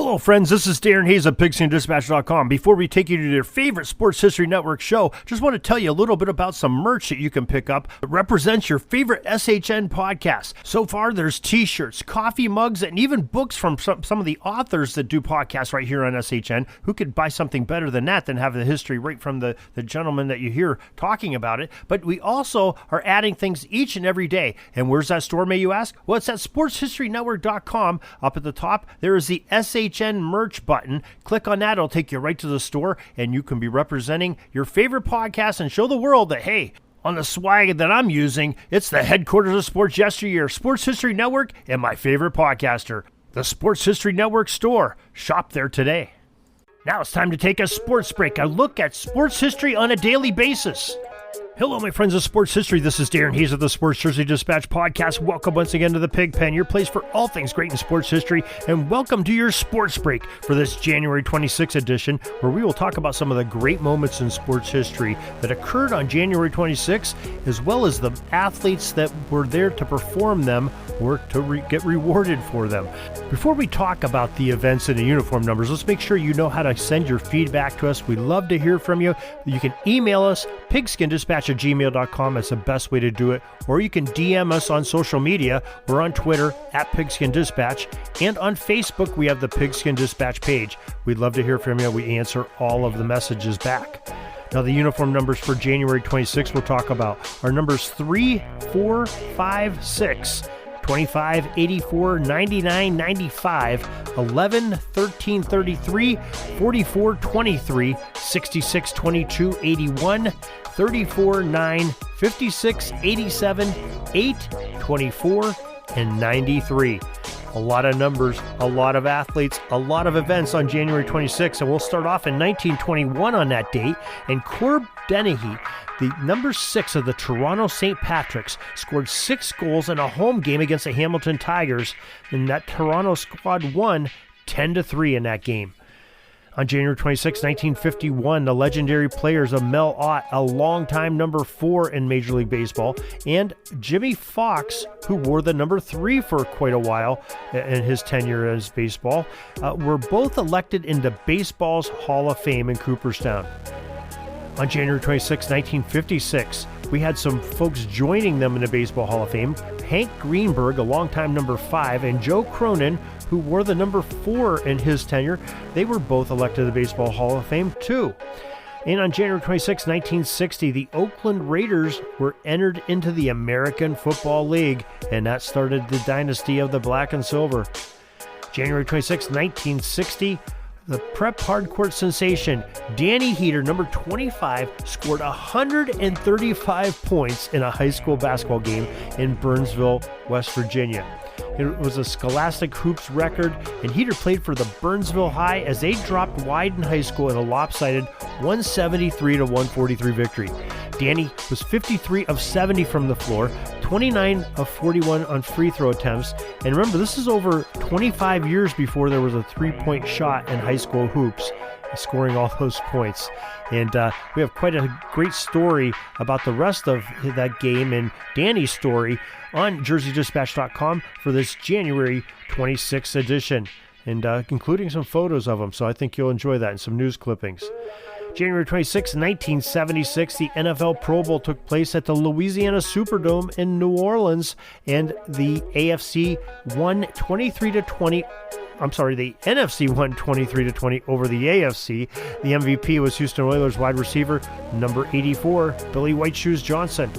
Hello, friends. This is Darren Hayes of PigskinDispatch.com. Before we take you to your favorite Sports History Network show, just want to tell you a little bit about some merch that you can pick up that represents your favorite SHN podcast. So far, there's t-shirts, coffee mugs, and even books from some of the authors that do podcasts right here on SHN. Who could buy something better than that, than have the history right from the gentleman that you hear talking about it? But we also are adding things each and every day. And where's that store, may you ask? Well, it's at SportsHistoryNetwork.com. Up at the top, there is the SHN merch button. Click on that. It'll take you right to the store, and you can be representing your favorite podcast and show the world that, hey, on the swag that I'm using, it's the headquarters of sports yesteryear, Sports History Network, and my favorite podcaster, the Sports History Network store. Shop there today. Now it's time to take a sports break, a look at sports history on a daily basis. Hello, my friends of sports history. This is Darren Hayes of the Sports Jersey Dispatch podcast. Welcome once again to the Pig Pen, your place for all things great in sports history, and welcome to your sports break for this January 26th edition, where we will talk about some of the great moments in sports history that occurred on January 26th, as well as the athletes that were there to perform them or to get rewarded for them. Before we talk about the events and the uniform numbers, let's make sure you know how to send your feedback to us. We love to hear from you. You can email us, pigskindispatch@gmail.com. That's the best way to do it. Or you can DM us on social media. We're on Twitter at Pigskin Dispatch, and on Facebook we have the Pigskin Dispatch page. We'd love to hear from you. We answer all of the messages back. Now, the uniform numbers for January 26th we'll talk about are numbers 3, 4, 5, 6, 25, 84, 99, 95, 11, 13, 33, 44, 23, 66, 22, 81, 34, 9, 56, 87, 8, 24, and 93. A lot of numbers, a lot of athletes, a lot of events on January 26th. And we'll start off in 1921 on that date. And Corb Dennehy, the number 6 of the Toronto St. Patricks, scored 6 goals in a home game against the Hamilton Tigers. And that Toronto squad won 10-3 in that game. On January 26, 1951, the legendary players of Mel Ott, a longtime number 4 in Major League Baseball, and Jimmy Fox, who wore the number 3 for quite a while in his tenure as baseball, were both elected into baseball's Hall of Fame in Cooperstown. On January 26, 1956, we had some folks joining them in the Baseball Hall of Fame. Hank Greenberg, a longtime number 5, and Joe Cronin, who wore the number 4 in his tenure. They were both elected to the Baseball Hall of Fame, too. And on January 26, 1960, the Oakland Raiders were entered into the American Football League, and that started the dynasty of the black and silver. January 26, 1960, the prep hardcourt sensation, Danny Heater, number 25, scored 135 points in a high school basketball game in Burnsville, West Virginia. It was a Scholastic Hoops record, and Heater played for the Burnsville High as they dropped wide in high school in a lopsided 173-143 victory. Danny was 53 of 70 from the floor, 29 of 41 on free throw attempts. And remember, this is over 25 years before there was a three-point shot in high school hoops, scoring all those points. And we have quite a great story about the rest of that game and Danny's story on JerseyDispatch.com for this January 26th edition, and including some photos of him. So I think you'll enjoy that and some news clippings. January 26, 1976, the NFL Pro Bowl took place at the Louisiana Superdome in New Orleans, and the NFC won 23-20. The NFC won 23-20 over the AFC. The MVP was Houston Oilers wide receiver number 84, Billy White Shoes Johnson.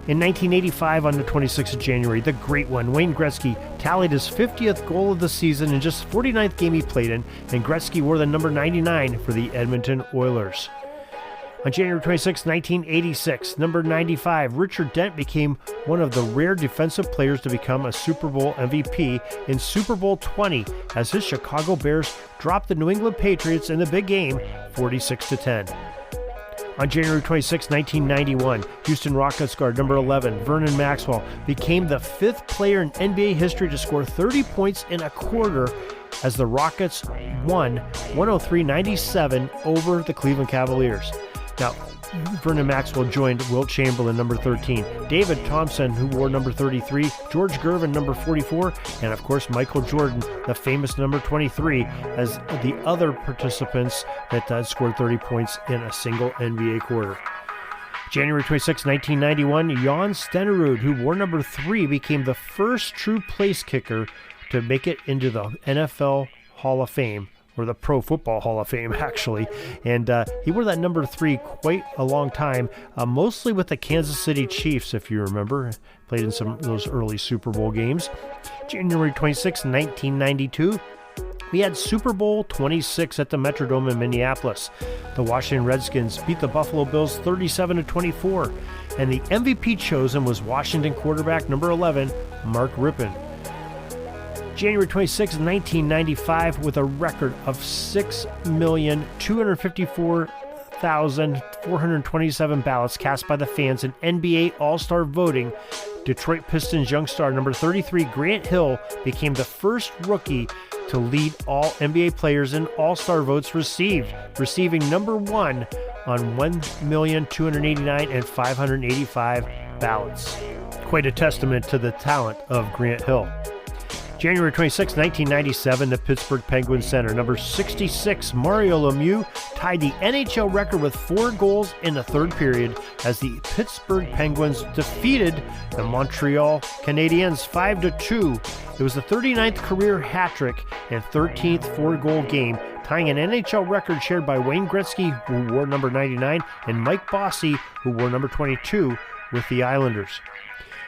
In 1985, on the 26th of January, the great one, Wayne Gretzky, tallied his 50th goal of the season in just 49th game he played in, and Gretzky wore the number 99 for the Edmonton Oilers. On January 26, 1986, number 95, Richard Dent became one of the rare defensive players to become a Super Bowl MVP in Super Bowl 20 as his Chicago Bears dropped the New England Patriots in the big game 46-10. On January 26, 1991, Houston Rockets guard number 11, Vernon Maxwell, became the 5th player in NBA history to score 30 points in a quarter as the Rockets won 103-97 over the Cleveland Cavaliers. Now, Vernon Maxwell joined Wilt Chamberlain, number 13. David Thompson, who wore number 33. George Gervin, number 44. And, of course, Michael Jordan, the famous number 23, as the other participants that scored 30 points in a single NBA quarter. January 26, 1991, Jan Stenerud, who wore number 3, became the first true place kicker to make it into the NFL Hall of Fame, or the Pro Football Hall of Fame, actually. And he wore that number 3 quite a long time, mostly with the Kansas City Chiefs, if you remember. Played in some of those early Super Bowl games. January 26, 1992, we had Super Bowl 26 at the Metrodome in Minneapolis. The Washington Redskins beat the Buffalo Bills 37-24, and the MVP chosen was Washington quarterback number 11, Mark Rypien. January 26, 1995, with a record of 6,254,427 ballots cast by the fans in NBA All-Star voting, Detroit Pistons young star number 33, Grant Hill, became the first rookie to lead all NBA players in All-Star votes receiving number 1 on 1,289,585 ballots. Quite a testament to the talent of Grant Hill. January 26, 1997, the Pittsburgh Penguins center, number 66, Mario Lemieux, tied the NHL record with 4 goals in the third period as the Pittsburgh Penguins defeated the Montreal Canadiens 5-2. It was the 39th career hat trick and 13th 4-goal game, tying an NHL record shared by Wayne Gretzky, who wore number 99, and Mike Bossy, who wore number 22, with the Islanders.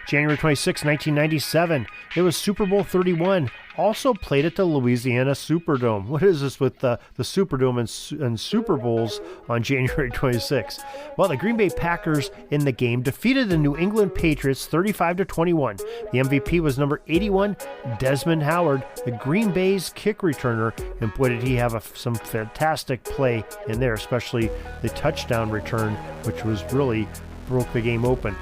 January 26, 1997, it was Super Bowl 31, also played at the Louisiana Superdome. What is this with the Superdome and Super Bowls on January 26? Well, the Green Bay Packers in the game defeated the New England Patriots 35-21. The MVP was number 81, Desmond Howard, the Green Bay's kick returner, and boy, did he have some fantastic play in there, especially the touchdown return, which was really broke the game open.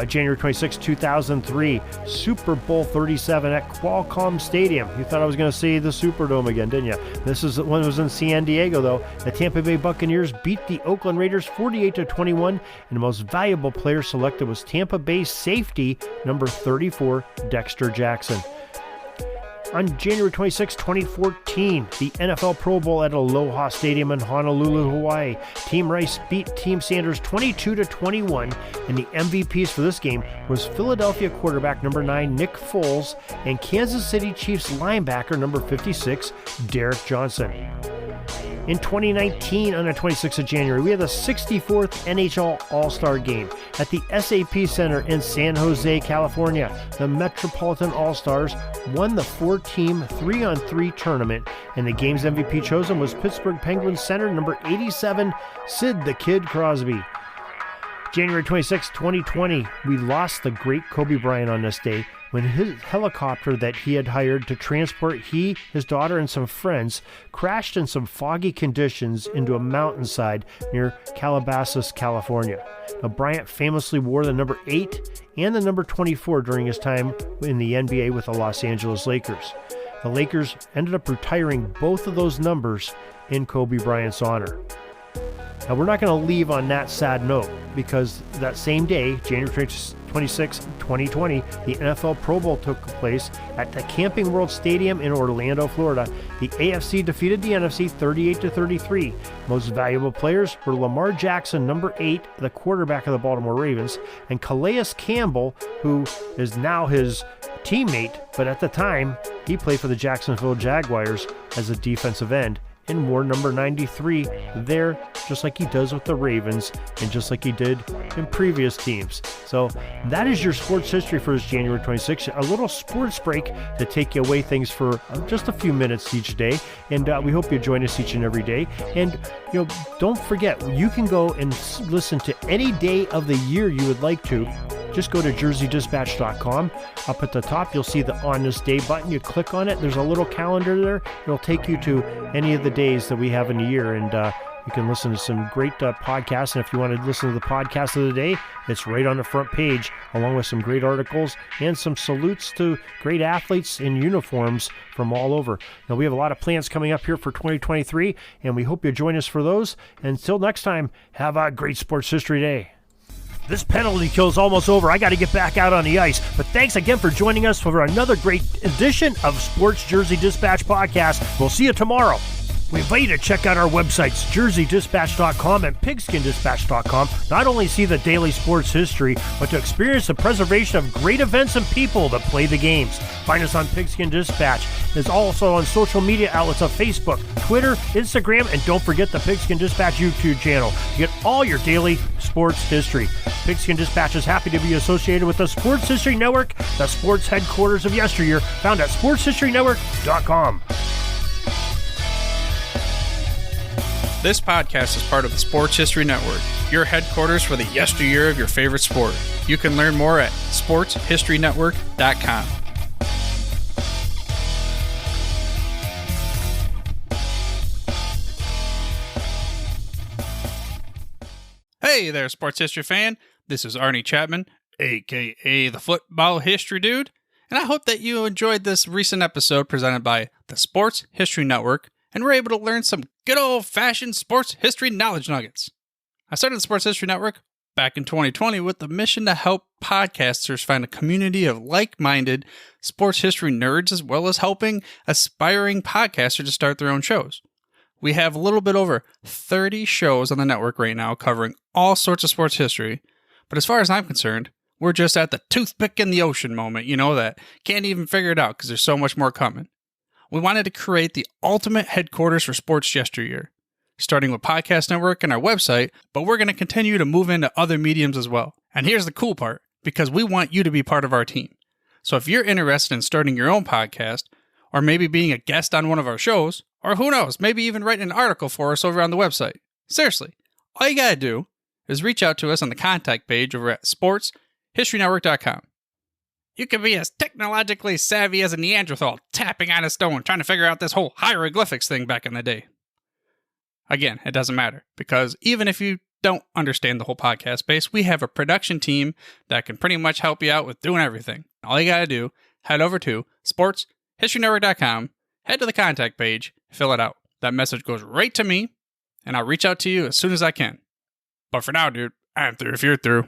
January 26, 2003, Super Bowl 37 at Qualcomm Stadium. You thought I was going to see the Superdome again, didn't you? This is one that was in San Diego, though. The Tampa Bay Buccaneers beat the Oakland Raiders 48-21, and the most valuable player selected was Tampa Bay safety number 34, Dexter Jackson. On January 26, 2014, the NFL Pro Bowl at Aloha Stadium in Honolulu, Hawaii. Team Rice beat Team Sanders 22-21, and the MVPs for this game was Philadelphia quarterback number 9, Nick Foles, and Kansas City Chiefs linebacker number 56, Derek Johnson. In 2019, on the 26th of January, we had the 64th NHL All-Star Game at the SAP Center in San Jose, California. The Metropolitan All-Stars won the 4-team 3-on-3 tournament, and the game's MVP chosen was Pittsburgh Penguins center number 87, Sid the Kid Crosby. January 26, 2020, we lost the great Kobe Bryant on this day when his helicopter that he had hired to transport he, his daughter, and some friends crashed in some foggy conditions into a mountainside near Calabasas, California. Now, Bryant famously wore the number 8 and the number 24 during his time in the NBA with the Los Angeles Lakers. The Lakers ended up retiring both of those numbers in Kobe Bryant's honor. Now, we're not going to leave on that sad note, because that same day, January 26, 2020, the NFL Pro Bowl took place at the Camping World Stadium in Orlando, Florida. The AFC defeated the NFC 38-33. Most valuable players were Lamar Jackson, number 8, the quarterback of the Baltimore Ravens, and Calais Campbell, who is now his teammate, but at the time, he played for the Jacksonville Jaguars as a defensive end, and wore number 93 there, just like he does with the Ravens and just like he did in previous teams. So that is your sports history for this January 26th. A little sports break to take you away things for just a few minutes each day. And we hope you join us each and every day. And don't forget, you can go and listen to any day of the year you would like to. Just go to jerseydispatch.com. Up at the top, you'll see the On This Day button. You click on it. There's a little calendar there. It'll take you to any of the days that we have in the year. And You can listen to some great podcasts, and if you want to listen to the podcast of the day, it's right on the front page, along with some great articles and some salutes to great athletes in uniforms from all over. Now, we have a lot of plans coming up here for 2023, and we hope you join us for those. Until next time, have a great Sports History Day. This penalty kill is almost over. I got to get back out on the ice. But thanks again for joining us for another great edition of Sports Jersey Dispatch Podcast. We'll see you tomorrow. We invite you to check out our websites, jerseydispatch.com and pigskindispatch.com. Not only see the daily sports history, but to experience the preservation of great events and people that play the games. Find us on Pigskin Dispatch. It's also on social media outlets of Facebook, Twitter, Instagram, and don't forget the Pigskin Dispatch YouTube channel to get all your daily sports history. Pigskin Dispatch is happy to be associated with the Sports History Network, the sports headquarters of yesteryear, found at sportshistorynetwork.com. This podcast is part of the Sports History Network, your headquarters for the yesteryear of your favorite sport. You can learn more at sportshistorynetwork.com. Hey there, sports history fan. This is Arnie Chapman, aka the Football History Dude, and I hope that you enjoyed this recent episode presented by the Sports History Network and were able to learn some good old-fashioned sports history knowledge nuggets. I started the Sports History Network back in 2020 with the mission to help podcasters find a community of like-minded sports history nerds, as well as helping aspiring podcasters to start their own shows. We have a little bit over 30 shows on the network right now covering all sorts of sports history, but as far as I'm concerned, we're just at the toothpick in the ocean moment, that can't even figure it out because there's so much more coming. We wanted to create the ultimate headquarters for sports yesteryear, starting with Podcast Network and our website, but we're going to continue to move into other mediums as well. And here's the cool part, because we want you to be part of our team. So if you're interested in starting your own podcast, or maybe being a guest on one of our shows, or who knows, maybe even writing an article for us over on the website. Seriously, all you got to do is reach out to us on the contact page over at sportshistorynetwork.com. You can be as technologically savvy as a Neanderthal tapping on a stone trying to figure out this whole hieroglyphics thing back in the day. Again, it doesn't matter, because even if you don't understand the whole podcast space, we have a production team that can pretty much help you out with doing everything. All you got to do, head over to sportshistorynetwork.com, head to the contact page, fill it out. That message goes right to me, and I'll reach out to you as soon as I can. But for now, dude, I'm through if you're through.